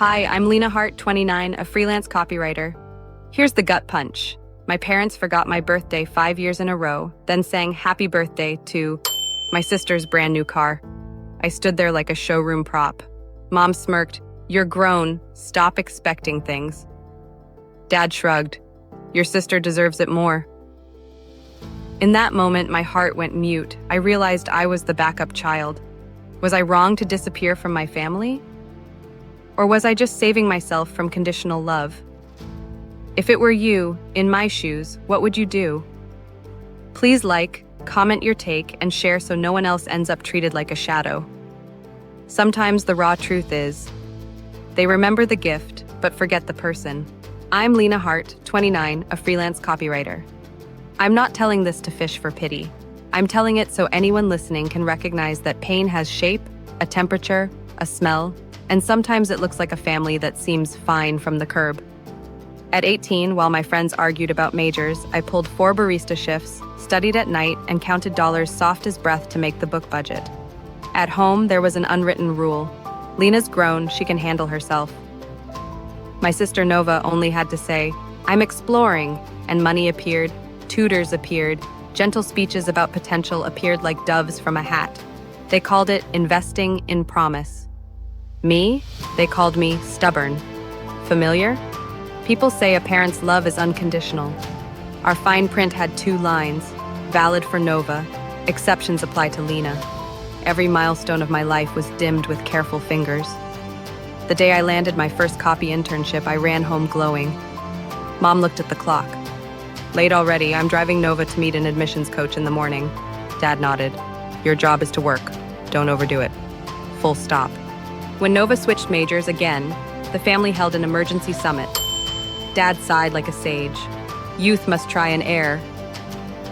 Hi, I'm Lena Hart, 29, a freelance copywriter. Here's the gut punch. My parents forgot my birthday 5 years in a row, then sang happy birthday to my sister's brand new car. I stood there like a showroom prop. Mom smirked, "You're grown, stop expecting things." Dad shrugged, "Your sister deserves it more." In that moment, my heart went mute. I realized I was the backup child. Was I wrong to disappear from my family? Or was I just saving myself from conditional love? If it were you, in my shoes, what would you do? Please like, comment your take, and share so no one else ends up treated like a shadow. Sometimes the raw truth is, they remember the gift, but forget the person. I'm Lena Hart, 29, a freelance copywriter. I'm not telling this to fish for pity. I'm telling it so anyone listening can recognize that pain has shape, a temperature, a smell, and sometimes it looks like a family that seems fine from the curb. At 18, while my friends argued about majors, I pulled 4 barista shifts, studied at night, and counted dollars soft as breath to make the book budget. At home, there was an unwritten rule. Lena's grown, she can handle herself. My sister Nova only had to say, "I'm exploring," and money appeared, tutors appeared, gentle speeches about potential appeared like doves from a hat. They called it investing in promise. Me? They called me stubborn. Familiar? People say a parent's love is unconditional. Our fine print had 2 lines, valid for Nova, exceptions apply to Lena. Every milestone of my life was dimmed with careful fingers. The day I landed my first copy internship, I ran home glowing. Mom looked at the clock. "Late already, I'm driving Nova to meet an admissions coach in the morning." Dad nodded. "Your job is to work. Don't overdo it." Full stop. When Nova switched majors again, the family held an emergency summit. Dad sighed like a sage. "Youth must try an heir."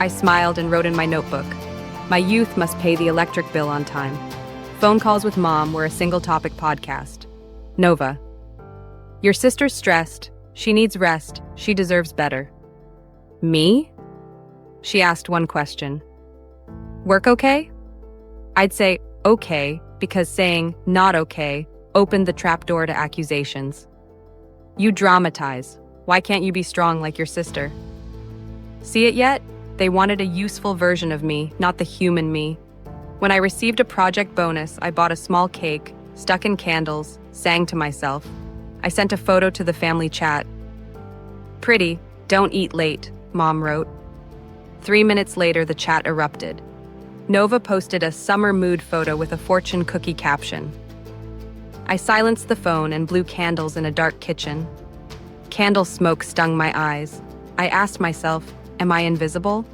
I smiled and wrote in my notebook, "My youth must pay the electric bill on time." Phone calls with Mom were a single-topic podcast. "Nova, your sister's stressed. She needs rest. She deserves better." "Me?" She asked one question. "Work okay?" I'd say, "Okay," because saying "not okay" opened the trapdoor to accusations. "You dramatize. Why can't you be strong like your sister?" See it yet? They wanted a useful version of me, not the human me. When I received a project bonus, I bought a small cake, stuck in candles, sang to myself. I sent a photo to the family chat. "Pretty, don't eat late," Mom wrote. 3 minutes later, the chat erupted. Nova posted a summer mood photo with a fortune cookie caption. I silenced the phone and blew candles in a dark kitchen. Candle smoke stung my eyes. I asked myself, am I invisible?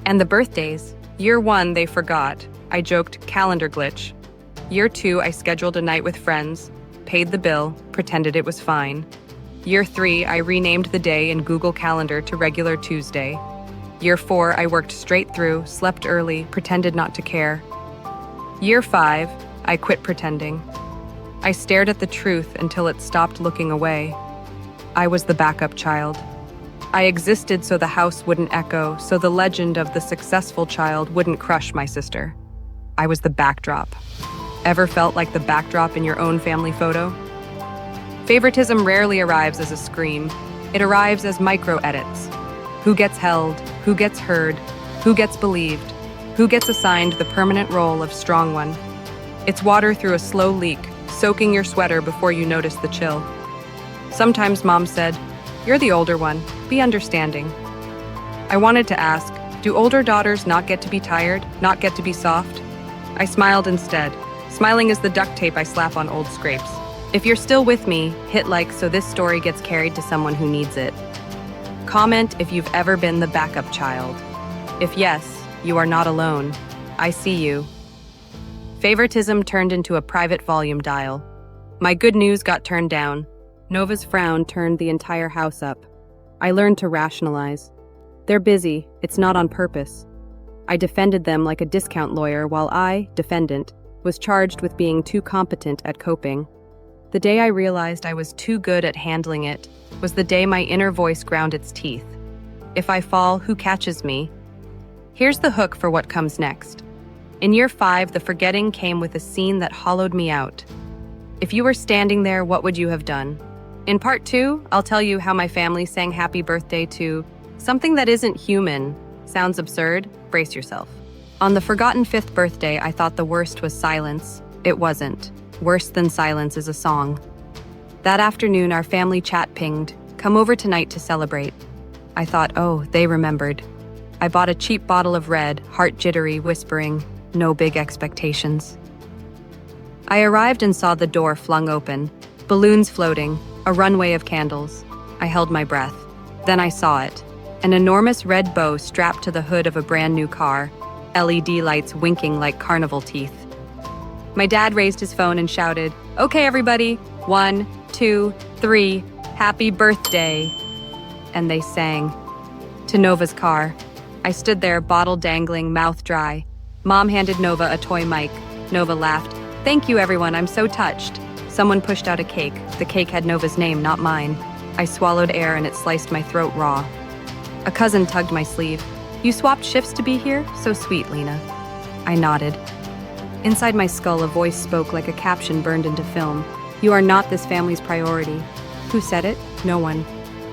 And the birthdays. Year 1, they forgot. I joked, calendar glitch. Year 2, I scheduled a night with friends, paid the bill, pretended it was fine. Year 3, I renamed the day in Google Calendar to regular Tuesday. Year 4, I worked straight through, slept early, pretended not to care. Year 5, I quit pretending. I stared at the truth until it stopped looking away. I was the backup child. I existed so the house wouldn't echo, so the legend of the successful child wouldn't crush my sister. I was the backdrop. Ever felt like the backdrop in your own family photo? Favoritism rarely arrives as a scream. It arrives as micro-edits. Who gets held? Who gets heard? Who gets believed? Who gets assigned the permanent role of strong one? It's water through a slow leak, soaking your sweater before you notice the chill. Sometimes Mom said, "You're the older one, be understanding." I wanted to ask, do older daughters not get to be tired, not get to be soft? I smiled instead. Smiling is the duct tape I slap on old scrapes. If you're still with me, hit like so this story gets carried to someone who needs it. Comment if you've ever been the backup child. If yes, you are not alone. I see you. Favoritism turned into a private volume dial. My good news got turned down. Nova's frown turned the entire house up. I learned to rationalize. They're busy, it's not on purpose. I defended them like a discount lawyer while I, defendant, was charged with being too competent at coping. The day I realized I was too good at handling it was the day my inner voice ground its teeth. If I fall, who catches me? Here's the hook for what comes next. In year 5, the forgetting came with a scene that hollowed me out. If you were standing there, what would you have done? In part 2, I'll tell you how my family sang happy birthday to something that isn't human. Sounds absurd? Brace yourself. On the forgotten 5th birthday, I thought the worst was silence. It wasn't. Worse than silence is a song. That afternoon, our family chat pinged, "Come over tonight to celebrate." I thought, oh, they remembered. I bought a cheap bottle of red, heart jittery, whispering, no big expectations. I arrived and saw the door flung open, balloons floating, a runway of candles. I held my breath. Then I saw it. An enormous red bow strapped to the hood of a brand new car, LED lights winking like carnival teeth. My dad raised his phone and shouted, "Okay, everybody, 1, 2, 3, happy birthday." And they sang. To Nova's car. I stood there, bottle dangling, mouth dry. Mom handed Nova a toy mic. Nova laughed. "Thank you, everyone, I'm so touched." Someone pushed out a cake. The cake had Nova's name, not mine. I swallowed air and it sliced my throat raw. A cousin tugged my sleeve. "You swapped shifts to be here? So sweet, Lena." I nodded. Inside my skull, a voice spoke like a caption burned into film. "You are not this family's priority." Who said it? No one.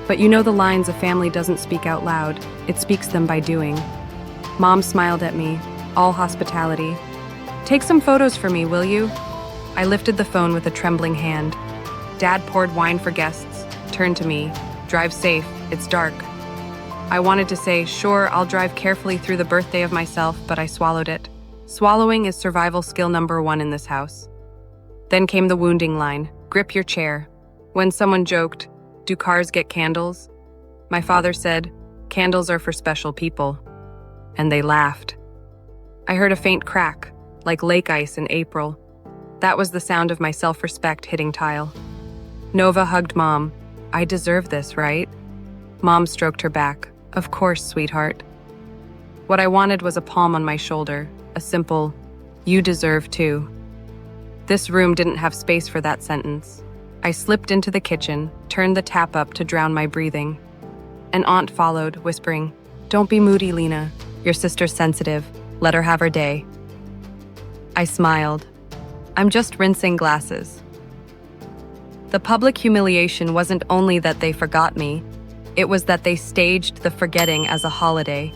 But you know the lines a family doesn't speak out loud. It speaks them by doing. Mom smiled at me, all hospitality. "Take some photos for me, will you?" I lifted the phone with a trembling hand. Dad poured wine for guests, turned to me. "Drive safe, it's dark." I wanted to say, "Sure, I'll drive carefully through the birthday of myself," but I swallowed it. Swallowing is survival skill number 1 in this house. Then came the wounding line, "Grip your chair." When someone joked, "Do cars get candles?" my father said, "Candles are for special people." And they laughed. I heard a faint crack, like lake ice in April. That was the sound of my self-respect hitting tile. Nova hugged Mom. "I deserve this, right?" Mom stroked her back. "Of course, sweetheart." What I wanted was a palm on my shoulder, a simple, "You deserve too." This room didn't have space for that sentence. I slipped into the kitchen, turned the tap up to drown my breathing. An aunt followed, whispering, "Don't be moody, Lena. Your sister's sensitive. Let her have her day." I smiled. I'm just rinsing glasses. The public humiliation wasn't only that they forgot me, it was that they staged the forgetting as a holiday.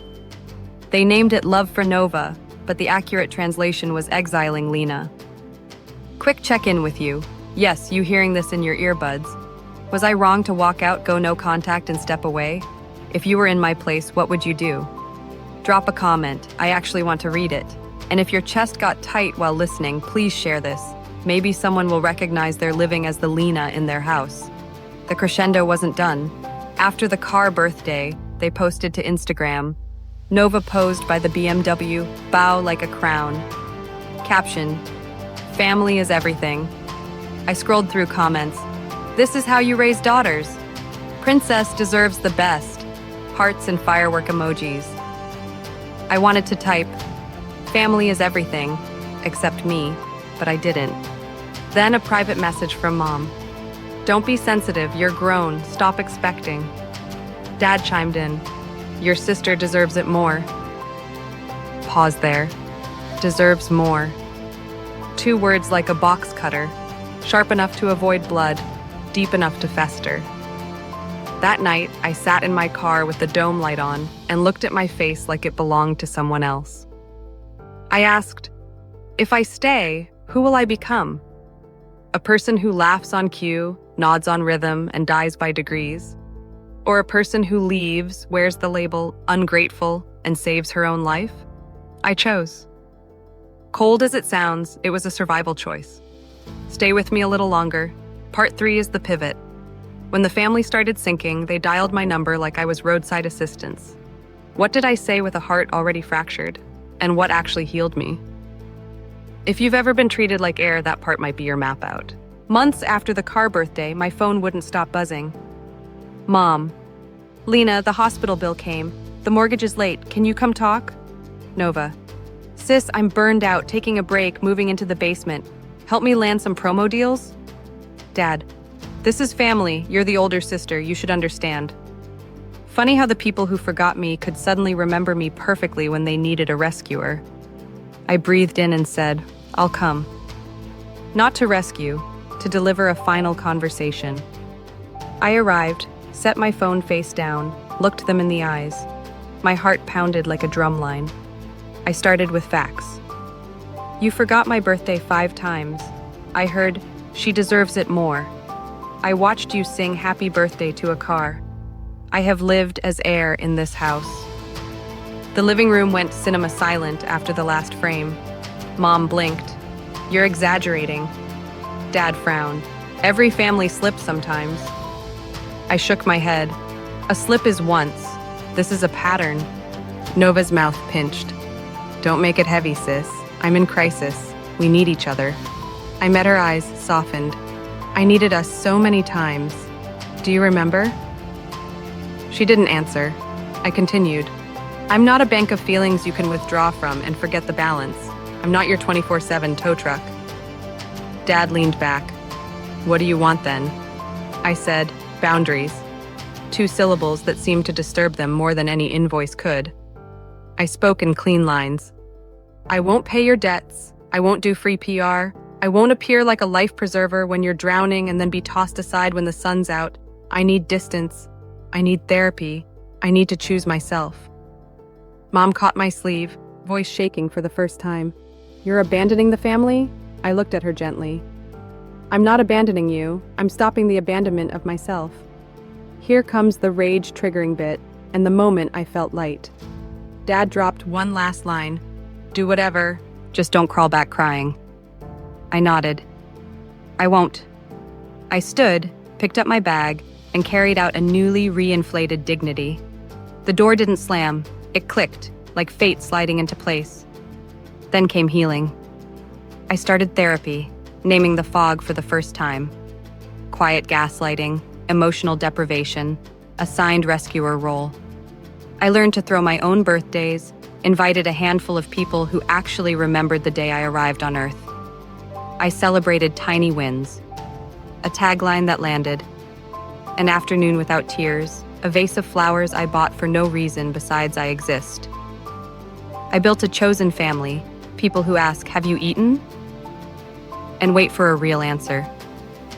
They named it Love for Nova, but the accurate translation was exiling Lena. Quick check-in with you. Yes, you hearing this in your earbuds. Was I wrong to walk out, go no contact, and step away? If you were in my place, what would you do? Drop a comment. I actually want to read it. And if your chest got tight while listening, please share this. Maybe someone will recognize they're living as the Lena in their house. The crescendo wasn't done. After the car birthday, they posted to Instagram. Nova posed by the BMW, bow like a crown. Caption, "Family is everything." I scrolled through comments. "This is how you raise daughters. Princess deserves the best." Hearts and firework emojis. I wanted to type, "Family is everything," except me, but I didn't. Then a private message from Mom. "Don't be sensitive, you're grown, stop expecting." Dad chimed in. "Your sister deserves it more." Pause there. Deserves more. 2 words like a box cutter, sharp enough to avoid blood, deep enough to fester. That night, I sat in my car with the dome light on and looked at my face like it belonged to someone else. I asked, if I stay, who will I become? A person who laughs on cue, nods on rhythm, and dies by degrees? Or a person who leaves, wears the label ungrateful, and saves her own life? I chose. Cold as it sounds, it was a survival choice. Stay with me a little longer. Part 3 is the pivot. When the family started sinking, they dialed my number like I was roadside assistance. What did I say with a heart already fractured? And what actually healed me? If you've ever been treated like air, that part might be your map out. Months after the car birthday, my phone wouldn't stop buzzing. Mom. Lena, the hospital bill came. The mortgage is late. Can you come talk? Nova. Sis, I'm burned out, taking a break, moving into the basement. Help me land some promo deals? Dad. This is family. You're the older sister. You should understand. Funny how the people who forgot me could suddenly remember me perfectly when they needed a rescuer. I breathed in and said, I'll come. Not to rescue, to deliver a final conversation. I arrived, set my phone face down, looked them in the eyes. My heart pounded like a drum line. I started with facts. You forgot my birthday 5 times. I heard, she deserves it more. I watched you sing happy birthday to a car. I have lived as heir in this house. The living room went cinema silent after the last frame. Mom blinked. You're exaggerating. Dad frowned. Every family slips sometimes. I shook my head. A slip is once. This is a pattern. Nova's mouth pinched. Don't make it heavy, sis. I'm in crisis. We need each other. I met her eyes, softened. I needed us so many times. Do you remember? She didn't answer. I continued. I'm not a bank of feelings you can withdraw from and forget the balance. I'm not your 24/7 tow truck. Dad leaned back. What do you want then? I said, boundaries. 2 syllables that seemed to disturb them more than any invoice could. I spoke in clean lines. I won't pay your debts. I won't do free PR. I won't appear like a life preserver when you're drowning and then be tossed aside when the sun's out. I need distance. I need therapy. I need to choose myself. Mom caught my sleeve, voice shaking for the first time. You're abandoning the family? I looked at her gently. I'm not abandoning you. I'm stopping the abandonment of myself. Here comes the rage-triggering bit, and the moment I felt light. Dad dropped one last line. Do whatever, just don't crawl back crying. I nodded. I won't. I stood, picked up my bag, and carried out a newly reinflated dignity. The door didn't slam. It clicked, like fate sliding into place. Then came healing. I started therapy, naming the fog for the first time. Quiet gaslighting, emotional deprivation, assigned rescuer role. I learned to throw my own birthdays, invited a handful of people who actually remembered the day I arrived on Earth. I celebrated tiny wins. A tagline that landed. An afternoon without tears, a vase of flowers I bought for no reason besides I exist. I built a chosen family, people who ask, have you eaten? And wait for a real answer.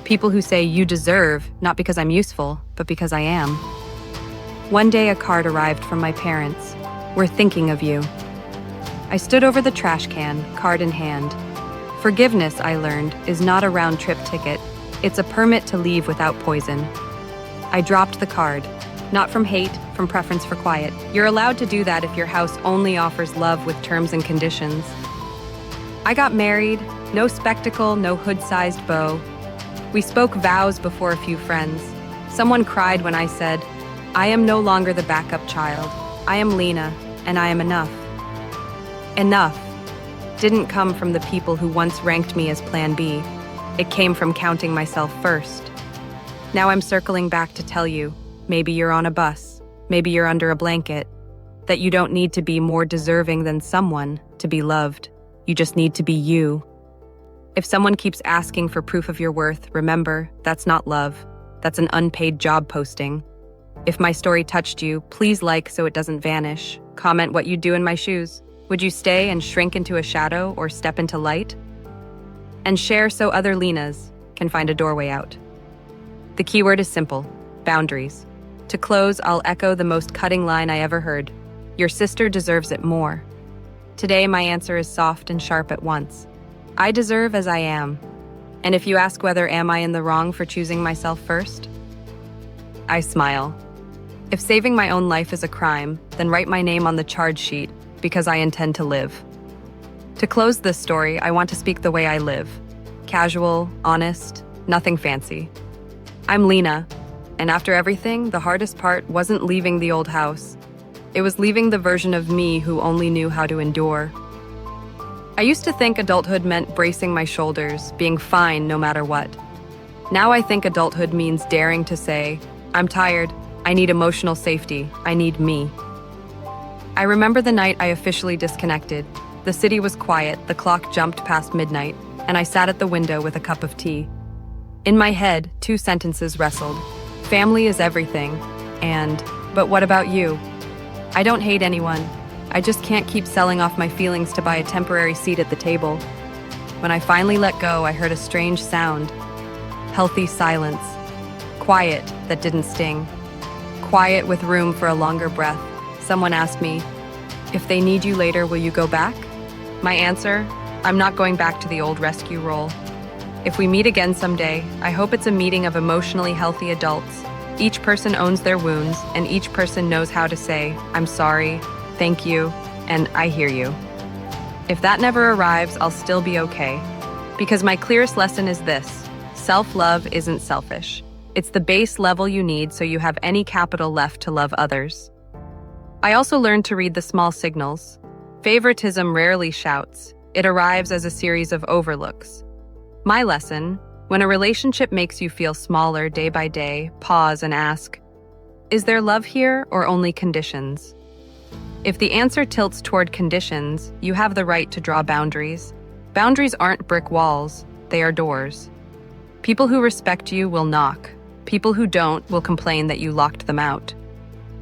People who say you deserve, not because I'm useful, but because I am. One day a card arrived from my parents. We're thinking of you. I stood over the trash can, card in hand. Forgiveness, I learned, is not a round-trip ticket. It's a permit to leave without poison. I dropped the card. Not from hate, from preference for quiet. You're allowed to do that if your house only offers love with terms and conditions. I got married, no spectacle, no hood-sized bow. We spoke vows before a few friends. Someone cried when I said, I am no longer the backup child. I am Lena, and I am enough. Enough didn't come from the people who once ranked me as Plan B. It came from counting myself first. Now I'm circling back to tell you, maybe you're on a bus, maybe you're under a blanket, that you don't need to be more deserving than someone to be loved. You just need to be you. If someone keeps asking for proof of your worth, remember, that's not love. That's an unpaid job posting. If my story touched you, please like so it doesn't vanish. Comment what you'd do in my shoes. Would you stay and shrink into a shadow or step into light? And share so other Lenas can find a doorway out. The keyword is simple, boundaries. To close, I'll echo the most cutting line I ever heard. Your sister deserves it more. Today, my answer is soft and sharp at once. I deserve as I am. And if you ask whether am I in the wrong for choosing myself first? I smile. If saving my own life is a crime, then write my name on the charge sheet because I intend to live. To close this story, I want to speak the way I live. Casual, honest, nothing fancy. I'm Lena, and after everything, the hardest part wasn't leaving the old house. It was leaving the version of me who only knew how to endure. I used to think adulthood meant bracing my shoulders, being fine no matter what. Now I think adulthood means daring to say, I'm tired, I need emotional safety, I need me. I remember the night I officially disconnected. The city was quiet, the clock jumped past midnight, and I sat at the window with a cup of tea. In my head, 2 sentences wrestled. Family is everything, and, but what about you? I don't hate anyone. I just can't keep selling off my feelings to buy a temporary seat at the table. When I finally let go, I heard a strange sound. healthy silence, quiet that didn't sting, quiet with room for a longer breath. Someone asked me, "If they need you later, will you go back?" My answer, I'm not going back to the old rescue role. If we meet again someday, I hope it's a meeting of emotionally healthy adults. Each person owns their wounds, and each person knows how to say, "I'm sorry, thank you, and I hear you." If that never arrives, I'll still be okay. Because my clearest lesson is this: self-love isn't selfish. It's the base level you need so you have any capital left to love others. I also learned to read the small signals. Favoritism rarely shouts. It arrives as a series of overlooks. My lesson: when a relationship makes you feel smaller day by day, pause and ask, is there love here or only conditions? If the answer tilts toward conditions, you have the right to draw boundaries. Boundaries aren't brick walls, they are doors. People who respect you will knock. People who don't will complain that you locked them out.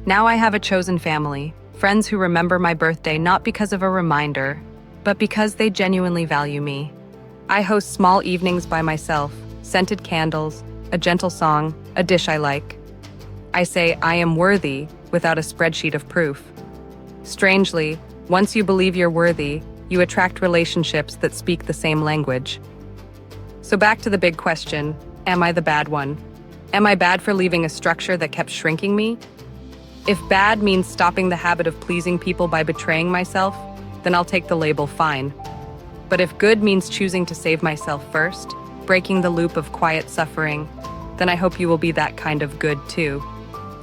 Now I have a chosen family, friends who remember my birthday not because of a reminder, but because they genuinely value me. I host small evenings by myself, scented candles, a gentle song, a dish I like. I say I am worthy without a spreadsheet of proof. Strangely, once you believe you're worthy, you attract relationships that speak the same language. So back to the big question, am I the bad one? Am I bad for leaving a structure that kept shrinking me? If bad means stopping the habit of pleasing people by betraying myself, then I'll take the label fine. But if good means choosing to save myself first, breaking the loop of quiet suffering, then I hope you will be that kind of good too.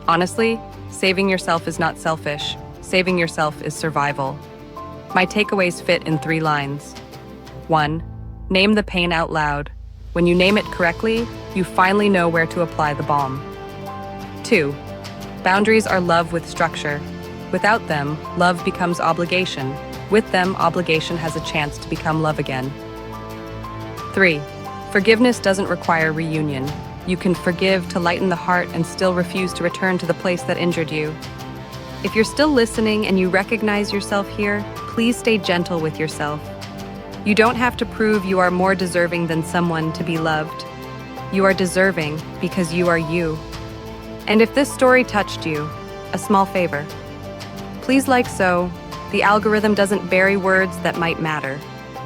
Honestly, saving yourself is not selfish. Saving yourself is survival. My takeaways fit in 3 lines. 1. Name the pain out loud. When you name it correctly, you finally know where to apply the balm. 2. Boundaries are love with structure. Without them, love becomes obligation. With them, obligation has a chance to become love again. 3. Forgiveness doesn't require reunion. You can forgive to lighten the heart and still refuse to return to the place that injured you. If you're still listening and you recognize yourself here, please stay gentle with yourself. You don't have to prove you are more deserving than someone to be loved. You are deserving because you are you. And if this story touched you, a small favor. Please like so. The algorithm doesn't bury words that might matter.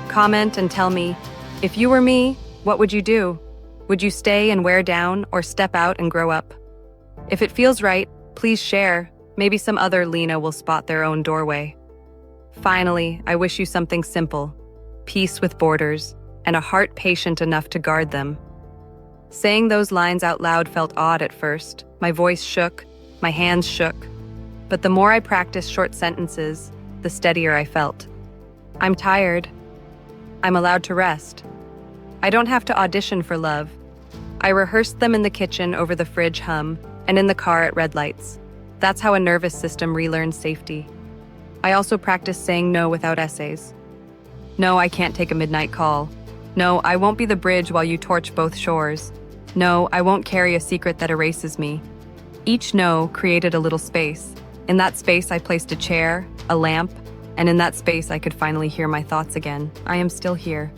Comment and tell me, if you were me, what would you do? Would you stay and wear down or step out and grow up? If it feels right, please share. Maybe some other Lena will spot their own doorway. Finally, I wish you something simple. Peace with borders, and a heart patient enough to guard them. Saying those lines out loud felt odd at first. My voice shook, my hands shook. But the more I practiced short sentences, the steadier I felt. I'm tired. I'm allowed to rest. I don't have to audition for love. I rehearsed them in the kitchen over the fridge hum, and in the car at red lights. That's how a nervous system relearns safety. I also practiced saying no without essays. No, I can't take a midnight call. No, I won't be the bridge while you torch both shores. No, I won't carry a secret that erases me. Each no created a little space. In that space, I placed a chair, a lamp, and in that space, I could finally hear my thoughts again. I am still here.